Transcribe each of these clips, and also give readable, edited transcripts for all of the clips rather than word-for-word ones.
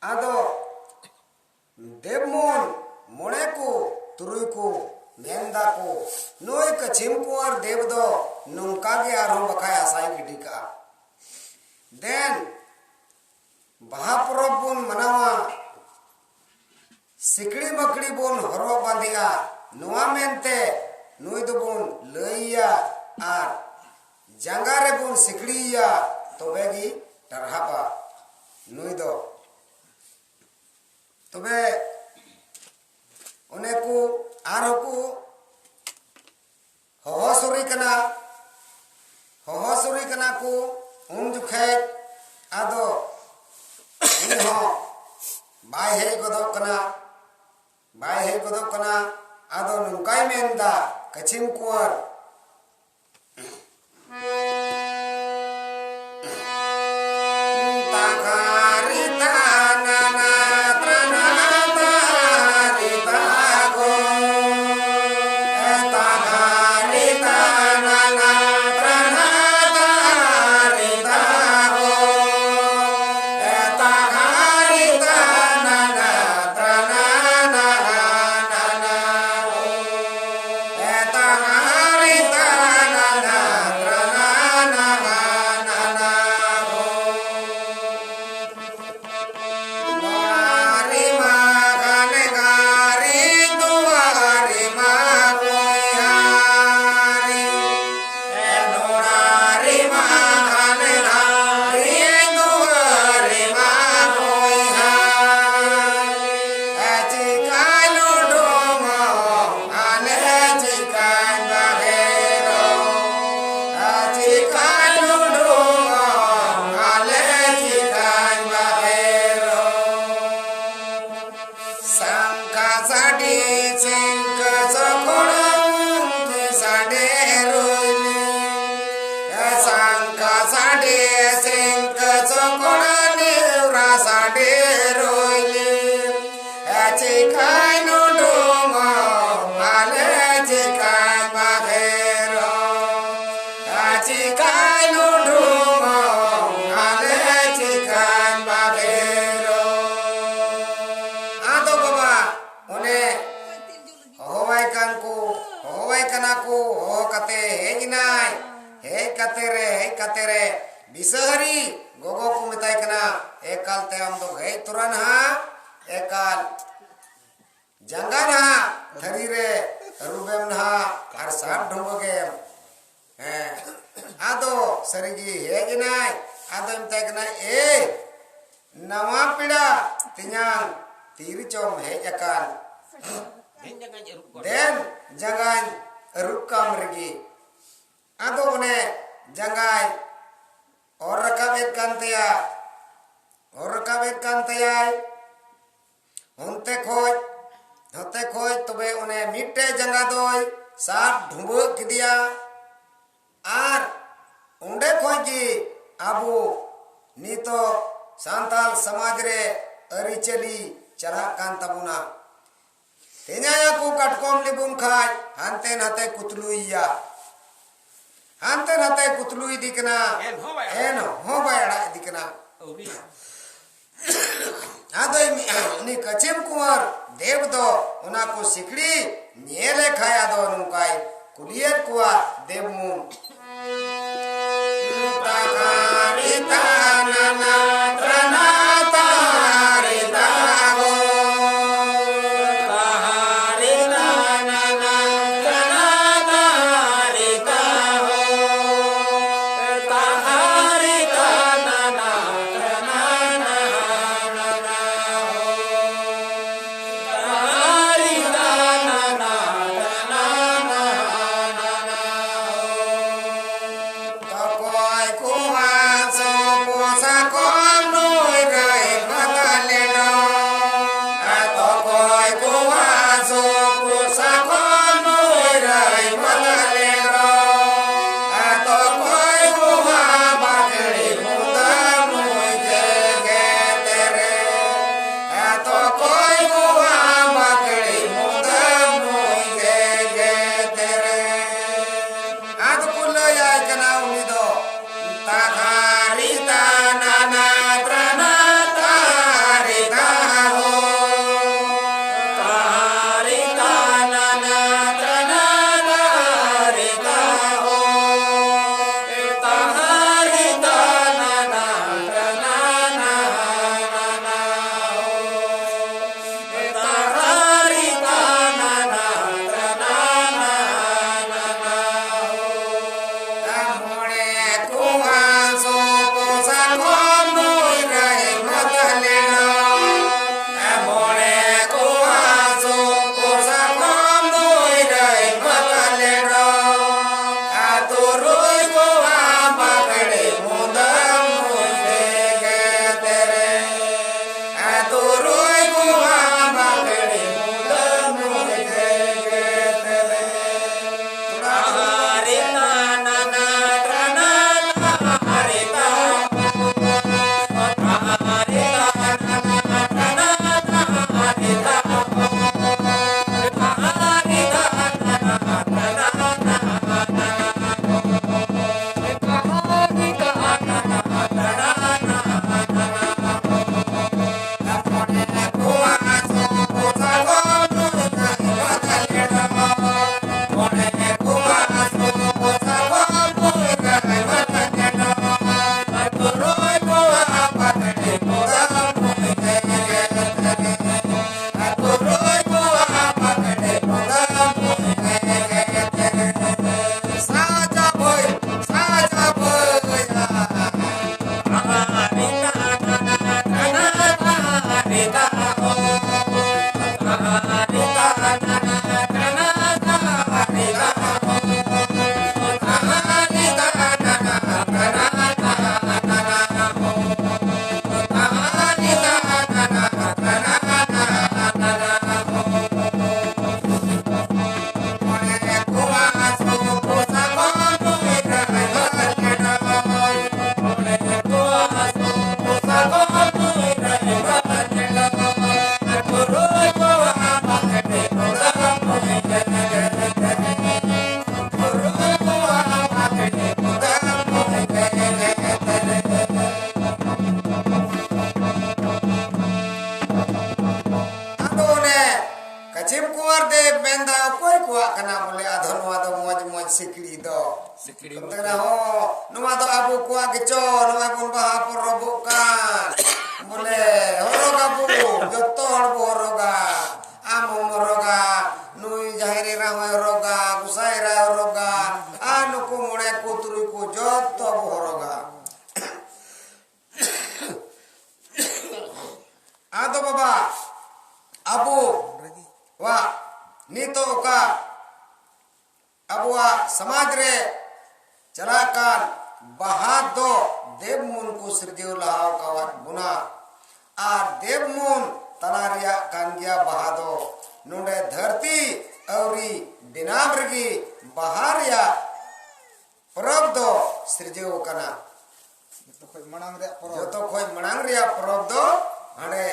आदो देवमोन मोड़े को तुरुई को मेंदा को नोई कचिम कुंवर देव दो नुंका के आरों बखाया साई गिडी का देन बहापुरब बुन मनावा सिकड़ी मकड़ी बुन हरो बांधिया नुआ मेंते नुई दो बुन लइया आर जंगारे बुन सिकड़िया तो बेगी टरहाबा नुई दो तबे उन्हें को आरो को होहसुरी कना को उन जुखे आदो इनहो बाय हे गदो कना आदो नुकाई मेंदा कचिम कुंवर कतेरे बिसहरी गोगो को मिताई कना एकाल ते हम दो गए तुरन हा एकाल जंगन हा धरी रे रुबेम ना हर साथ ढूंढोगे हैं आदो सरिगी है कि नहीं आदो मिताई कना ए नवा पिड़ा तिन्यां तीर चोम है एकाल देन जंगन रुक्का मरगी आदो उन्हें जंगाई और रकाबेत कांतिया होते खोज तबे उन्हें मिट्टे जंगा दोय साथ ढूंढ किदिया आर उंडे खोजी आबू नीतो सांताल समाज रे अरिचली चला कान तबुना तेन्या को कटकोम लिबुन खाय हानते नाते कुतलुइया हानते नाते कुतलुई दिकना एन हो बायड़ा दिकना आदो नि कचिम कुंवर देव दो उना को सिकड़ी नेले खाया दो नुकाई कुलियत कुआ देवमुन ताकारिता नाना प्रणाता रिता हो ताहारिता नाना प्रणाता रिता हो ताहारिता नाना प्रणाता हो ताहारिता नाना प्रणाता हो कना बोले आधो नवा दो मौज मौज सिकड़ी दो कतना हो नवा दो आबू कुआ गेचो नवा बुन बाहा परबो कान बोले हरोगा बु जतो हरबो हरोगा आम हरोगा नुई जाहिरे रा हरोगा गुसाई रा हरोगा आ नुको मोड़े को तुरुई को जतो हरोगा आदो बाबा अबू वा नीतो का अबुआ समाज रे चलाकान बहाद दो देवमुन को सिरजेव लहाव कावन बुना आर देवमुन तनारिया कांगिया बहादो नुंडे धरती औरी दिनाम रगी बहारिया परब दो सिरजेव कना जो तो खोई मनांग रिया परब दो हने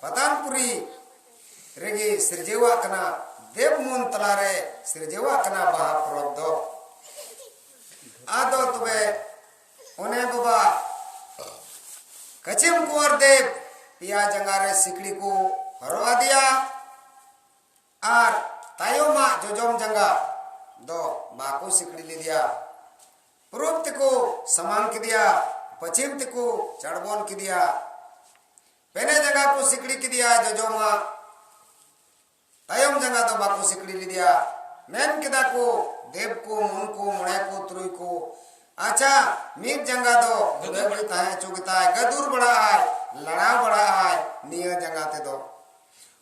पतानपुरी रेगी सिरजेवा कना देवमुन तलारे सिरजेवा कना बहा परब दो आदो तुबे उन्हें बाबा कचिम कुंवर देव पिया जंगारे सिकड़ी को हरवा दिया आर तायोमा जोजोम जंगा दो बाको सिकड़ी ले दिया पूर्व को समान की दिया पश्चिम को चढ़बोन की दिया पहले जगह को सिकड़ी की दिया जोजोमा तायोम जंगा दो बाको सिकड़ी ले दिया मैन किदा को देव को मुन को मुड़े को तुरुई को अच्छा मीट जंगा दो गदुरता है चुगता है गदूर बड़ा है लड़ा बड़ा है निया जंगाते दो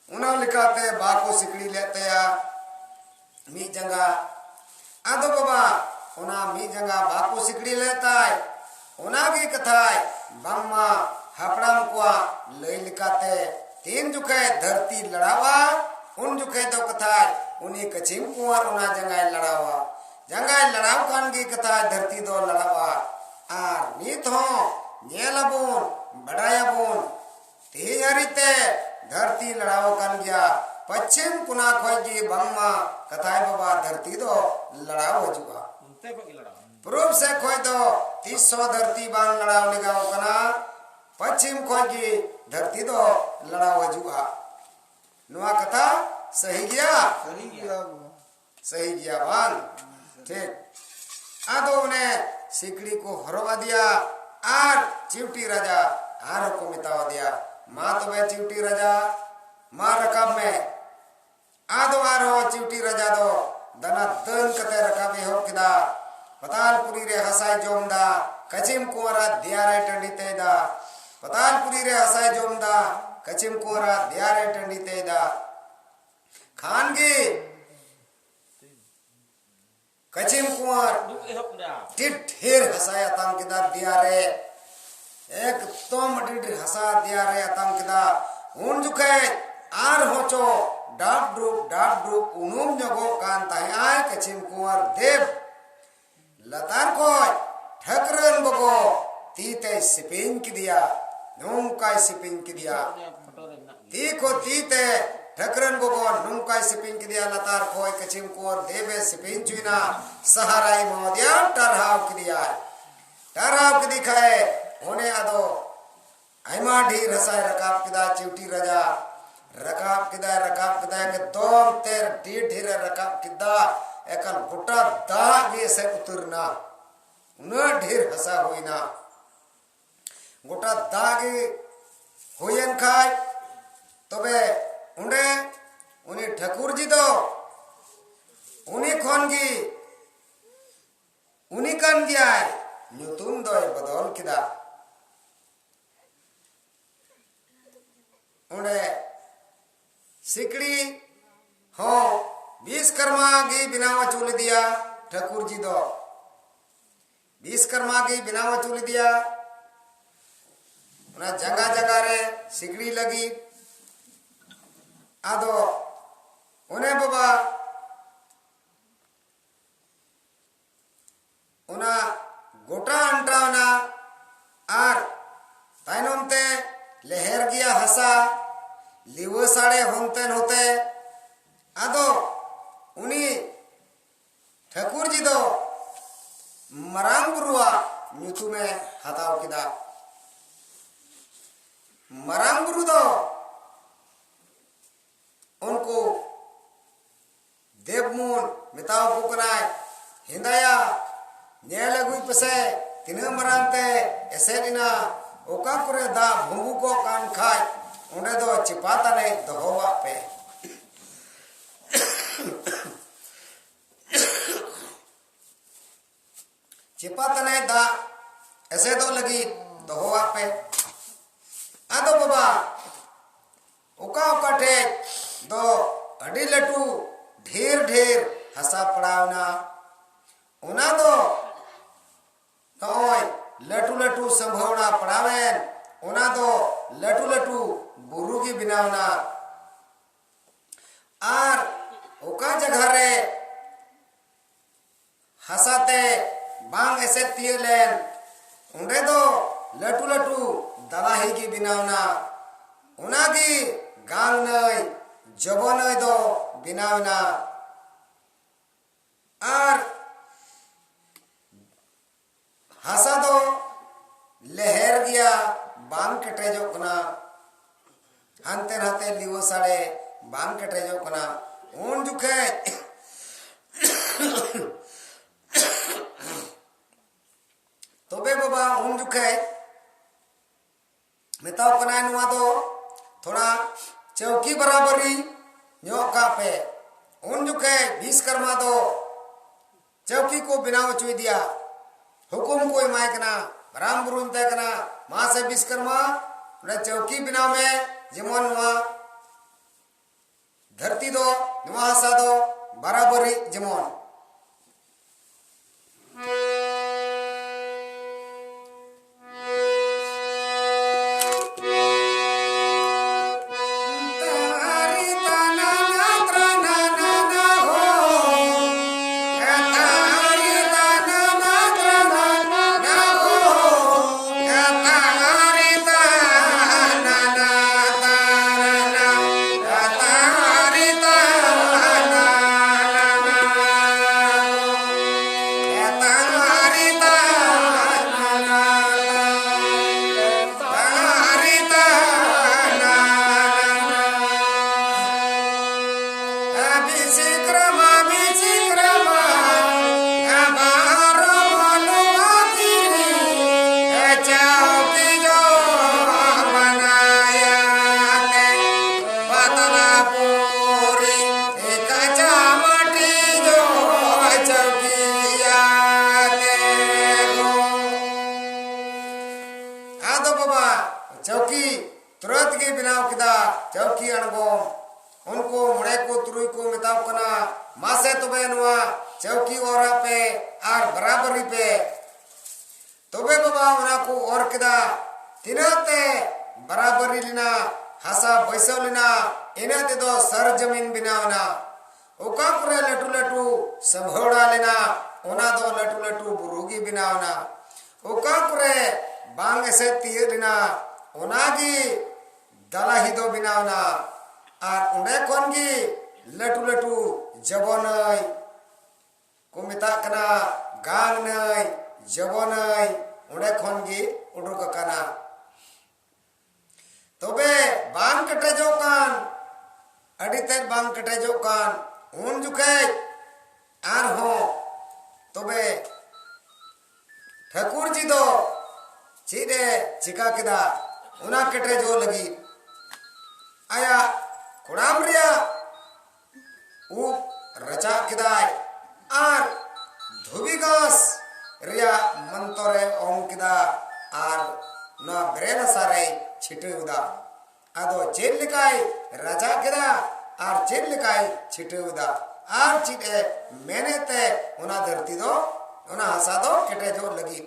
उना लिखाते बाको सिकड़ी लेते या मीट जंगा आदो बाबा उना मीट जंगा बाको सिकड़ी लेता है उना की कथा है बम्मा हपड़ाम को लई लिखाते तीन जुके धरती लड़ावा उन जुके दो कथा है उन्हीं कचिम कुंवर उना जंगाई लड़ावा जंगाई लड़ाव कान की कथा धरती दो लड़ावा आर नीत हो नेलबुन बड़ायाबुन तेहरिते धरती लड़ाव कान गया पश्चिम कुना खोजी बंगमा कथाय बाबा धरती दो लड़ाव हजुआ पूर्व से खोई दो 300 धरती बांग लड़ाव लगाव कना पश्चिम खोजी धरती दो लड़ाव हजुआ नुआ कथा सही गया सही गया बांग ठीक आदो ने सिकड़ी को हरवा दिया आर चिवटी राजा आर को मितावा दिया माँ तो वे चिवटी राजा माँ रकाब में आदो आर हो चिवटी राजा दो दना दन कते रकाबे हो किदा पतालपुरी रे हसाई जोमदा कचिम कुंवरा दियारे टंडी तेदा पतालपुरी रे हसाई जोमदा कचिम कुंवरा दियारे टंडी तेदा खानगी कचिम कुंवर ढेर हसाया तम किदा दिया रे एक तोम ढेर हसा दिया रे तम किदा उन जुके आर होचो डाब डूब उनुम जगो कान ताहे आय कचिम कुंवर देव लतार को ठकरन बगो तीते सिपिन की दिया नुमकाय सिपिन की दिया ती को तीते ठकरन बगो नुमकाय सिपिन की दिया लतार खोय कचिम कुंवर देवे सिपिन चुना सहाराई मोदिया टरहाव की दिया टरहाव की दिखाए होने आदो आइमा ढीर हसाय रकाब किदा चिवटी राजा रकाब किदा के तोम तेर ढीर रकाब किदा एकल गुटा दागे से उतरना न ढेर हसा होइना गोटा दागे होयन खाय तबे उंडे उनी ठाकुर जी दो उनी खनगी उनी कान गया नुतुम दो बदल किदा उंडे सिकड़ी हो विश्वकर्मा की बिनावा चूल दिया ठाकुर जी दो विश्वकर्मा की बिनावा चूल दिया जगह जगह रे सिकड़ी लगी आदो उन्हें बाबा उना गोटा अंटावना आर ताइनोम ते लहर गया हसा लिव साड़े होंतेन होते आदो उनी ठाकुर जी दो मरांग बुरुआ ᱧᱩᱛᱩᱢ में हताव किदा मरांग बुरु दो उनको देवमुन मेताव को कनाय हिंदाया नेल अगुई पसे तिना मरांते एसेदिना ओका करे दा भुंबु को कान खाय उन्हें दो चिपाता ने दहोवा पे चिपाता ने दा ऐसे दो लगी दहोवा पे आदो बाबा ओका ओका ठे दो अड़ी लटू ढेर ढेर हसा पड़ावना उना दो नोय लटू लटू संभवना पड़ावेन उना दो लटू लटू बुरु की बिनावना आर ओका जगह रे हसाते बांग ऐसे तियलेन उंडे दो लटू लटू दलाही की बिनावना उना की गांग नय जबो नय दो बिनावना आर हसा दो लहर गया बांग कटेजो कना हंते नते लिवो साड़े बांग कटेजो कना उन जुखे तोबे बाबा उन जुखे मेताव कना नुआ दो थोड़ा चौकी बराबरी न्योका पे उन जुखे विश्वकर्मा दो चौकी को बिनाव चुई दिया हुकुम को इमाय कना राम बुरुन ते कना मां से विश्वकर्मा ने चौकी बिनाव में जेमन नुआ धरती दो नुआ हसा दो बराबरी जेमन चौकी तुरंत के बिनाव किदा चौकी अणगो उनको मुड़े को तुरुई को मिताव कना मासे तोबे नुआ चौकी ओरा पे आर बराबरी पे तोबे बाबा उना को और किदा तिनाते बराबरी लिना हसा बैसव लिना इनाते दो सर जमीन बिनावना ओका कुरे लटू लटू संभोड़ा लेना उना दो लटू लटू बुरुगी बिनावना ओका कुरे बांग ऐसे तिये लिना उनागी दलाही दो बिनावना आर उंडे कोन गी लटू लटू जबोनय को मिता कना गांग नय जबोनय उंडे कोन गी उडुक कना तोबे बांग कटे जो कान अडिते बांग कटे जो कान उन जुके आर हो तोबे ठाकुर जी दो चीरे चिका किदा उना कटे जो लगी आया कुड़ाम रिया उ रचा किदाय आर धुबी घास रिया मंतोरे ओम किदा आर न ब्रेन सारे छिटे उदा आदो चेल लिकाय रचा किदा आर चेल लिकाय छिटे उदा आर चिटे मैंने ते उना धरती दो उना हसा दो कटे जो लगी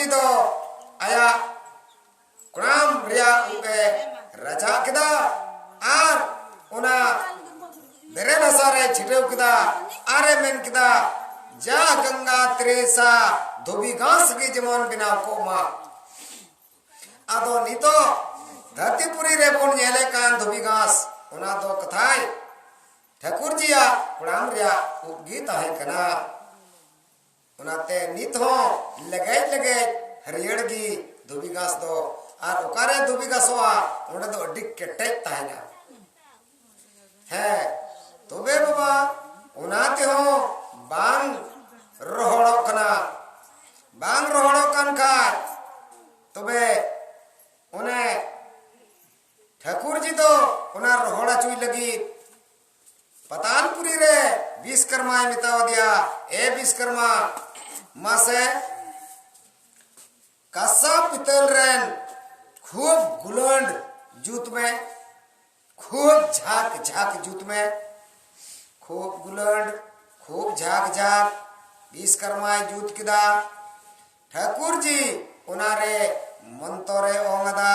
जी तो आया कुराम रिया उनके रजा किदा आर उना बेरे नसारे छिटेव किदा आरे मेन किदा जा गंगा त्रेसा धोबी घास की जमन बिना को मा आदो नितो धरतीपुरी रे बोन नेले कान धोबी घास उना दो कथाई ठाकुर जिया कुराम रिया गीत है कना उनाते नित हो लगे हरियड़गी धोबी घास दो और ओकारे धोबी घासवा उन्हें तो अड्डी केटेज ताहेना है तोबे बाबा उनाते हो बांग रोहड़ो कना बांग रोहड़ो कन का तोबे उन्हें ठाकुर जी तो उना रोहड़ा चुई लगी पतालपुरी रे विश्वकर्मा मिताव दिया ए विश्वकर्मा मासे कसा पितल रेन खूब गुलंड जूत में खूब झाक झाक जूत में खूब गुलंड खूब झाक झाक विश्वकर्मा जूत किदा ठाकुर जी उनारे मंतरे ओंगदा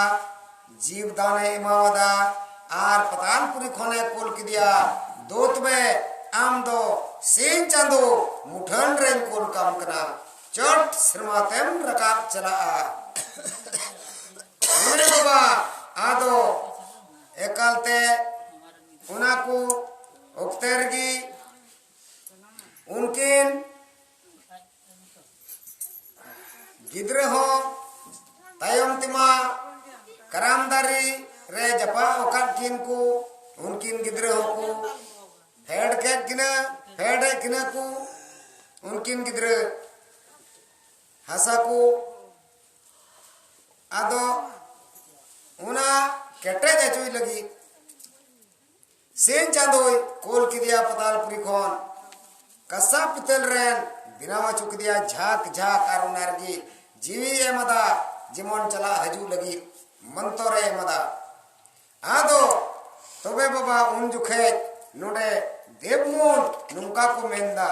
जीव दाने इमावदा आर पतालपुरी खोने कोल किदिया दोत में आम दो सेन चांदो मुठन रेन कोल काम कना चट श्रमातेम रकाब चला उन्हें बाबा आदो एकालते उनाकू उक्तेरगी उनकिन गिद्रे हो तायम तिमा करामदारी रे जपा ओकाट किन को उनकिन गिद्रे हो को हेड के किना को उनकिन गिद्रे हसा को आदो उना केटे जाचुई लगी सेन चांदोई कोल की दिया पतालपुरी खोन कसा पितल रेन बिनावा चुक दिया झाक झाक आर उनारगी जीवी ए मदा जिमन चला हजू लगी मंतोरे ए मदा आदो तोबे बाबा उन जुखे नोडे देवमोन नुका को मेंदा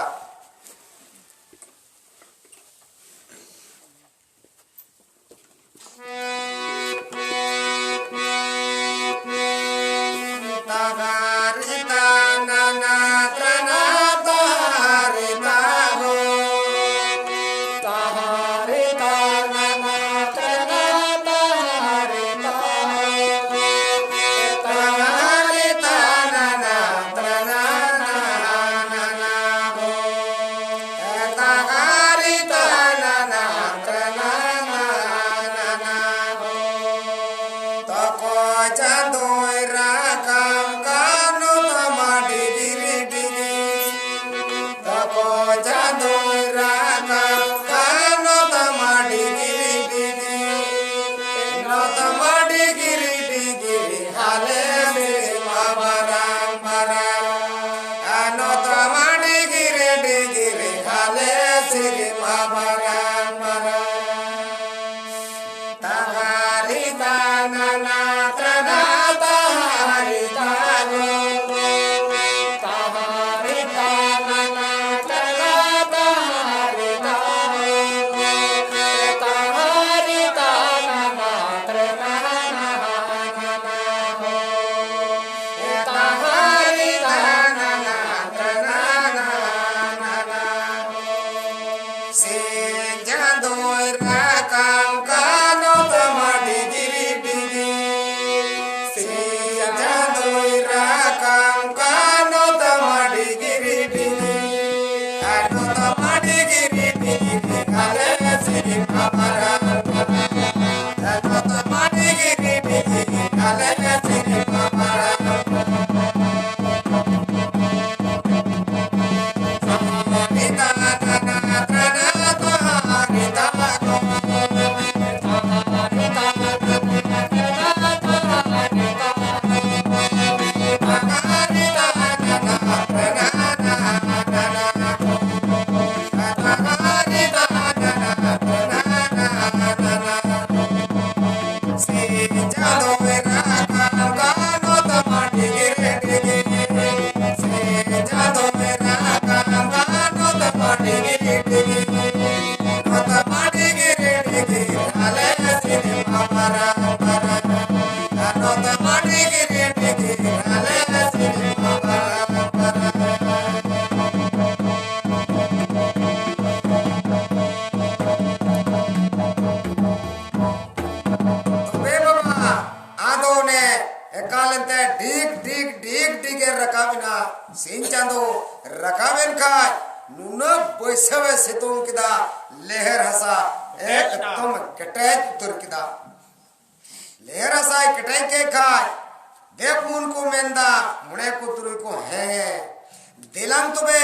बैसवे सितुम किदा लेहर हसा एकदम कटेज तुर किदा लेहर हसा कटेज के खाय देव मुन को मेंदा मुने को तुर को है दिलाम तबे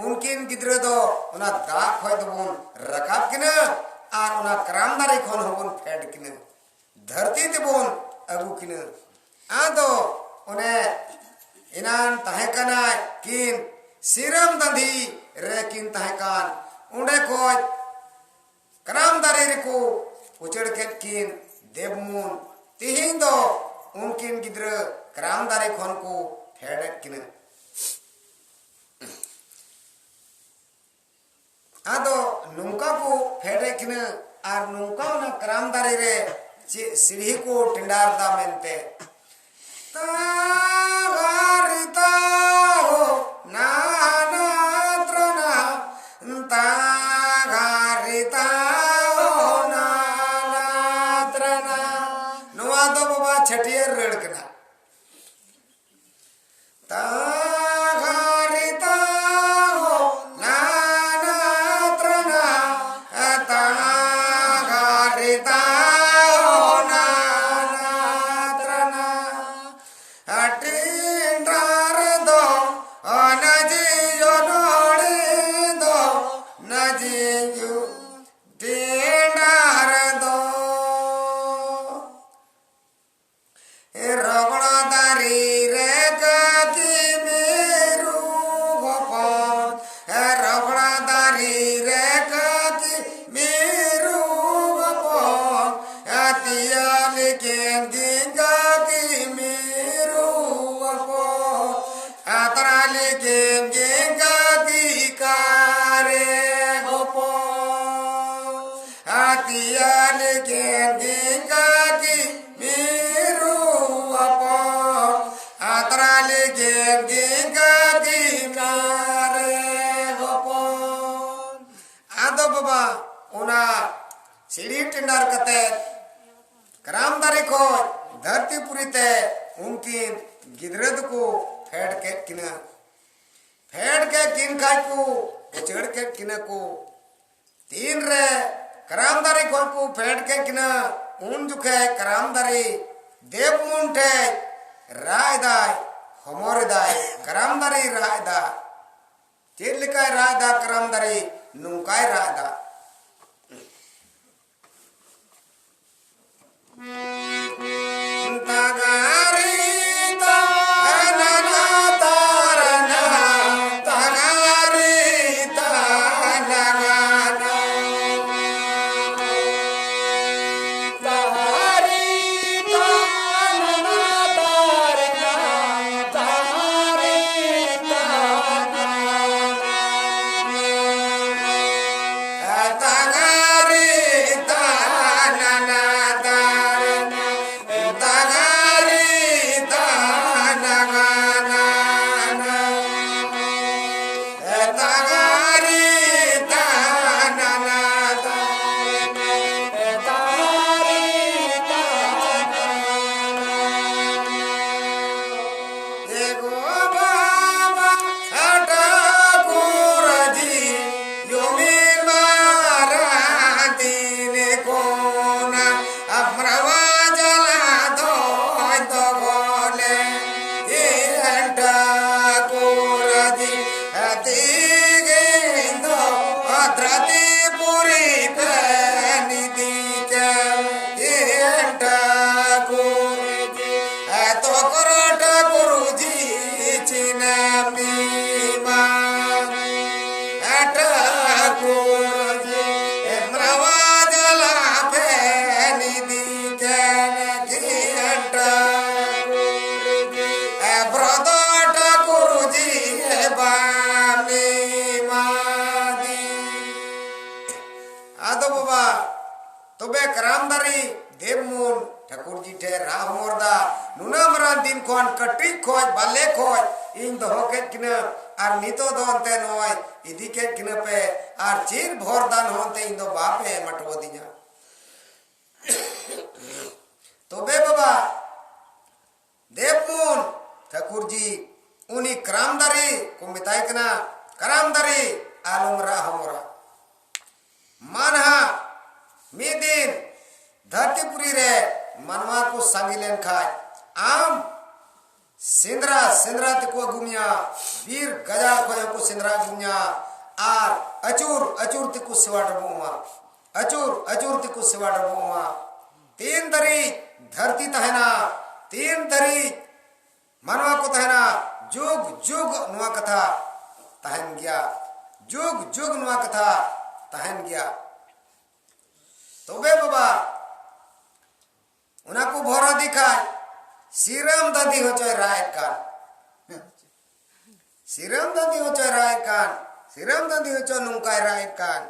उनकिन गिद्रे दो उना दा खोय दबुन रकाब किना आर उना करामदारी खोन होबुन फेड किना धरती देबुन अगु किना आदो उने इनान तहेकना किन सिरम दंधी रे किन तहेकान उंडे खोज करामदारी रिको उचड़ के किन देवमुन तिहिं दो उनकिन गिद्रे करामदारी खोन को फेड किना आदो नुंका को फेडे किना आर नुंका ना करामदारी रे सीढ़ी को टिंडार दा मेनते तागारिता हो नाना त्रना तागारिता हो नाना त्रना नुआ दो बाबा छटियर रड़कना तागारिता हो नाना त्रना तागारिता सीढ़ी टिंडार कते करामदारी को धरती पुरी ते उनकी गिदरद को फेड के किन खाई को उचड़ के किन को तीन रे करामदारी को फेड के किन उन जुखे करामदारी देव मुंठे रायदाय हमोरदाय करामदारी रायदा चिरलिकाय रायदा करामदारी नुंकाय रायदा तबे करामदारी देवमुन ठाकुर जी ठे राह मोरदा नुना मरान दिन खोन कटी खोज बाले खोज इन दोहो के किना आर नितो दो अंते नोय इदी के किना पे आर चीर भोरदान होते इन दो बापे मटवो दिया तबे बाबा देवमुन ठाकुर जी उनी करामदारी को मिताई कना करामदारी आलुमरा हमरा मानहा मिदिन धरतीपुरी रे मनवा को सांगिलेन खाय आम सिंद्रा सिंद्रा तिको गुमिया वीर गजा को सिंद्रा गुमिया आर अचूर अचूर तिको सेवा डबोमा अचूर तिको सेवा डबोमा तीन तरी धरती तहना तीन तरी मनवा को तहना जुग जुग नुआ कथा तहन गया जुग जुग नुआ कथा तहन गया तो बे बाबा उना को भोरा दिखाय सिरम दादी हो चोय राय कान सिरम दादी हो चोय राय कान सिरम दादी हो चोय नुंकाय राय कान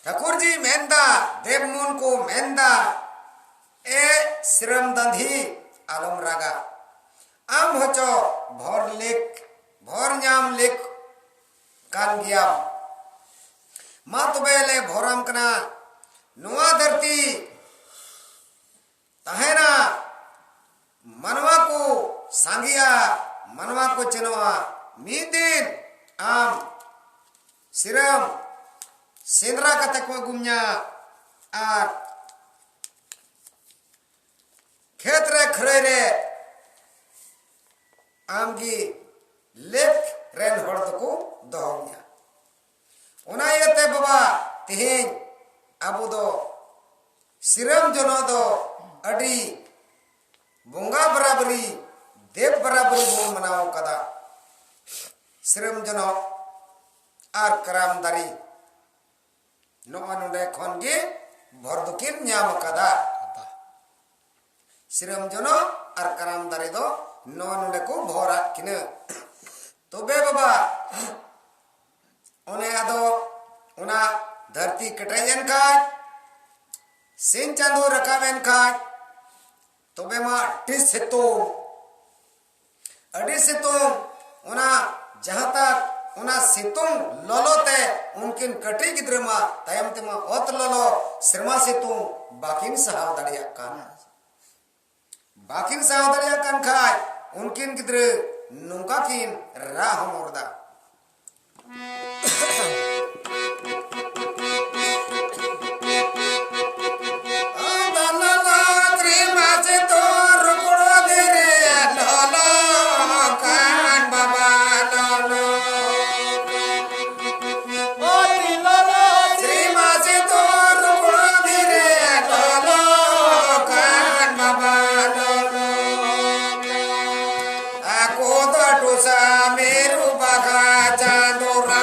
ठाकुर जी मेंदा देवमुन को मेंदा ए श्रम दंधी आलम रागा आम होचो भोर न्याम लेख कान गया मा तबेले भोराम कना नुआ धरती तहेना मनवा को सांगिया मनवा को चिनवा मीदिन आम सिरम सेंद्रा कते को गुमया आर खेत रे खरे रे आमगी लेख रेन हड़ को दोहनिया ओना यते बाबा तिहिन आबो दो सिरम जनो दो अडी बोंगा बराबरी देव बराबरी बोन मनाओ कदा सिरम जनो आर कराम दारी नोआ नोडे खन गे भरदुकिन न्याम कदा सिरम जनो आर कराम दारी दो नोआ नोडे को भोरा किने तो बे बाबा ओने आदो ओना धरती कटेजन खाय सिन चांदो रकावेन खाय तो बे मा अडी सितुंग ओना जहां तक उना सितुंग ललोते उनकिन कटी गिद्रमा तायम तेमा ओत ललो श्रमा सितुंग बाकिन सहाव दड़िया कान खाय उनकिन गिद्र नुंका किन राह मोरदा मेरू बगा चांदोरा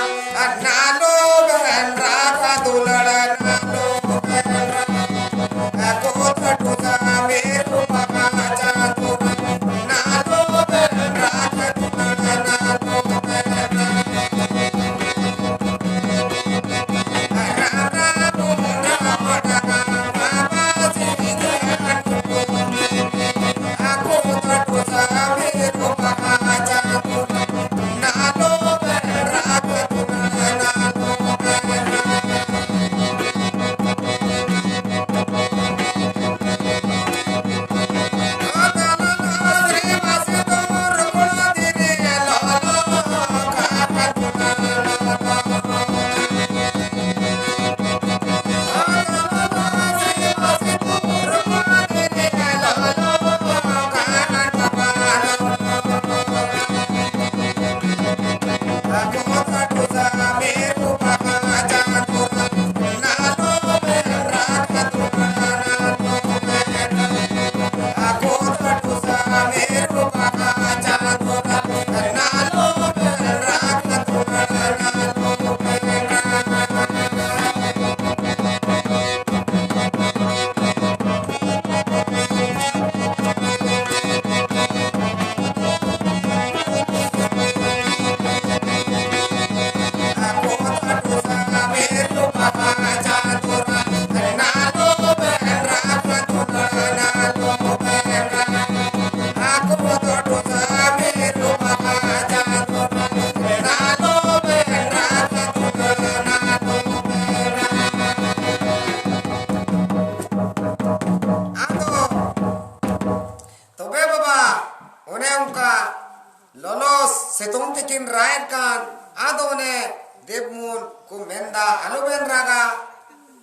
उन्हें देवमूल को मेंदा आलोबेन रागा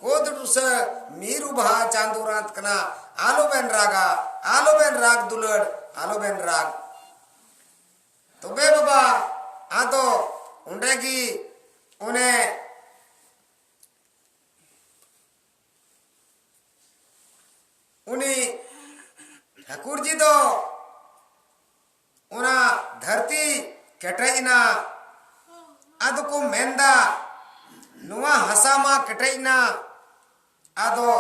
कोदुस मीरू बहा चांदूरांत कना आलोबेन राग दुलड़ आलोबेन राग तो बे बाबा आदो उंडेगी उन्हें उनी ठाकुर जी दो उना धरती केटैना आदो को मेंदा नुआ हसामा केटैना आदो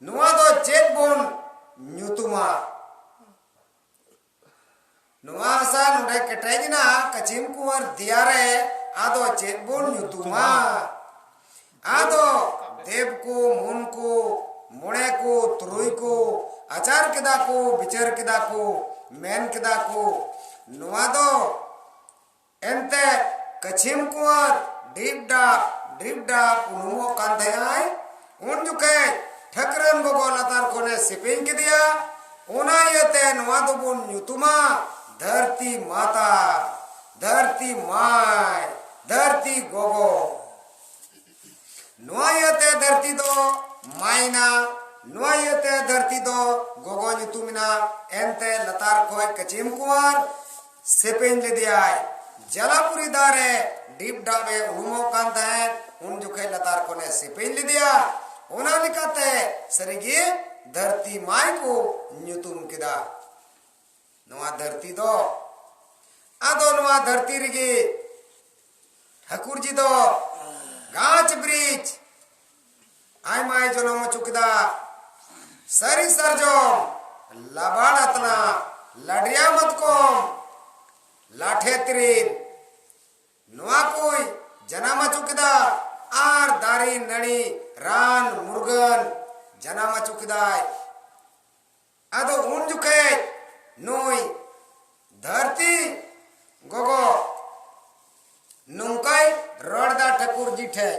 नुआ दो चेत बोन न्यूतुमा नुआ हसा नुडे केटैना कचिम कुवर दियारे आदो चेत बोन न्यूतुमा आदो देव को मुन को मोड़े को तुरुई को आचार किदा को विचार किदा को मेन किदा को नुआ दो एंते कचिम कुवर ड्रीप डाप उनुमो कांधयाय उन जुके ठकरन गोगो लतार कोने सिपिंग के दिया उना यते नुआ दो बुन न्यूतुमा धरती माता धरती माय धरती गोगो नुआ यते धरती दो मायना नुआ यते धरती दो गोगो न्यूतुमिना एंते लतार कोय कचिम कुवर सिपिंग ले दिया जलापुरी दारे डीप डाबे उनुमो कांत है उन जुखे लतार को ने सिपिन ले दिया उना लिखाते सरिगी धरती माय को न्यूतुम किदा नुआ धरती दो आदो नुआ धरती रिगी ठाकुर जी दो गाछ ब्रिज आय माय जनम चुकदा सरी सरजो लबाड़तना लड़िया मत को लाठे त्रीर नुआ कोई जनामा चुकदा आर दारी नड़ी रान मुर्गन जनामा चुकदाय आदो उन जुके नोई धरती गोगो नुंकाई रड़दा ठाकुर जी ठे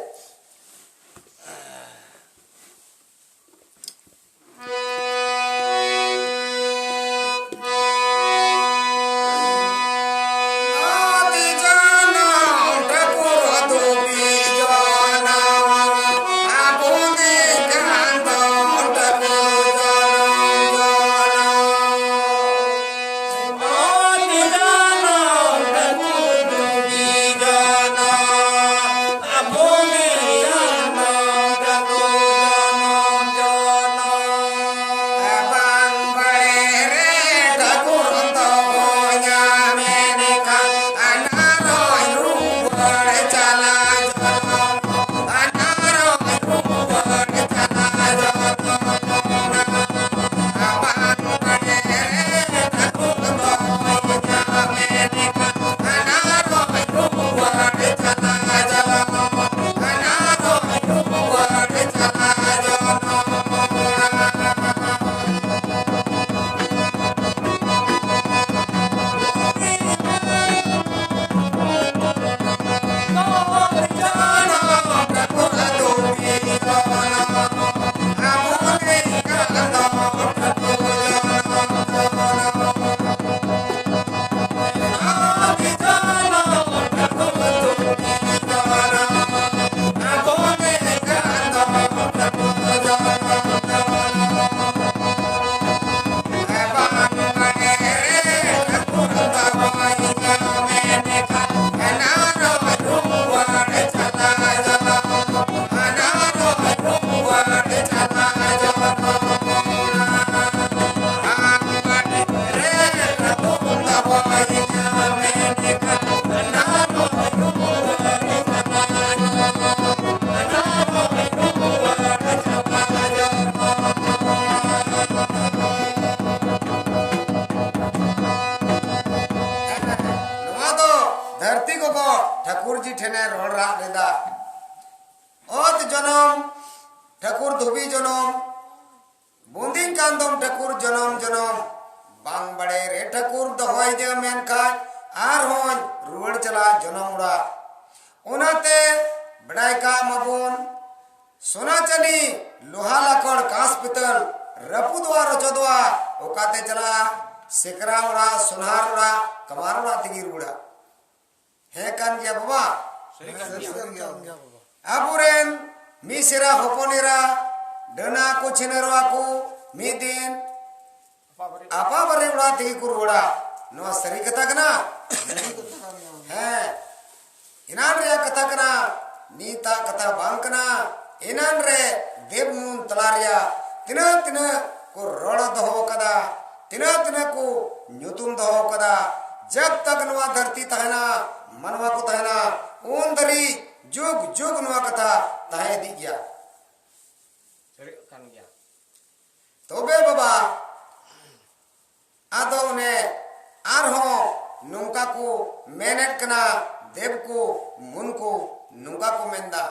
ठाकुर जी ठेने रोड रा देदा ओत जनम ठाकुर धुबी जनम बुंदी कांदम ठाकुर जनम जनम बांग बड़े रे ठाकुर दहोय दे मेनका आर होन रुवड़ चला जनम उड़ा उनाते बड़ाई का मबुन सोना चली लोहा लकड़ कांस पितल रपुदवा रचदवा ओकाते चला सिकरा उड़ा सुनहार उड़ा कमार उड़ा तिगिर उड़ा है कान गया बाबा सही kan aburen misira hoponira dana ko chinarwa ko midin apa bare uड़ा ती कुरुड़ा नो सरी कथा कना है इनान रे कथा कना नीता कथा बांकना इनान रे देवमुन तलारिया तिना तिना को रोड़ा दहो कदा तिना तिना को न्यूतुम दहो कदा जब तक नवा धरती तहना मनवा को तहना उन दरी जुग जुग नवा कथा तहे दी गया सही kan gya तोबे बाबा आदो ने आरहो नुंका को मेनेट कना देव को मुन को नुंका को मेंदा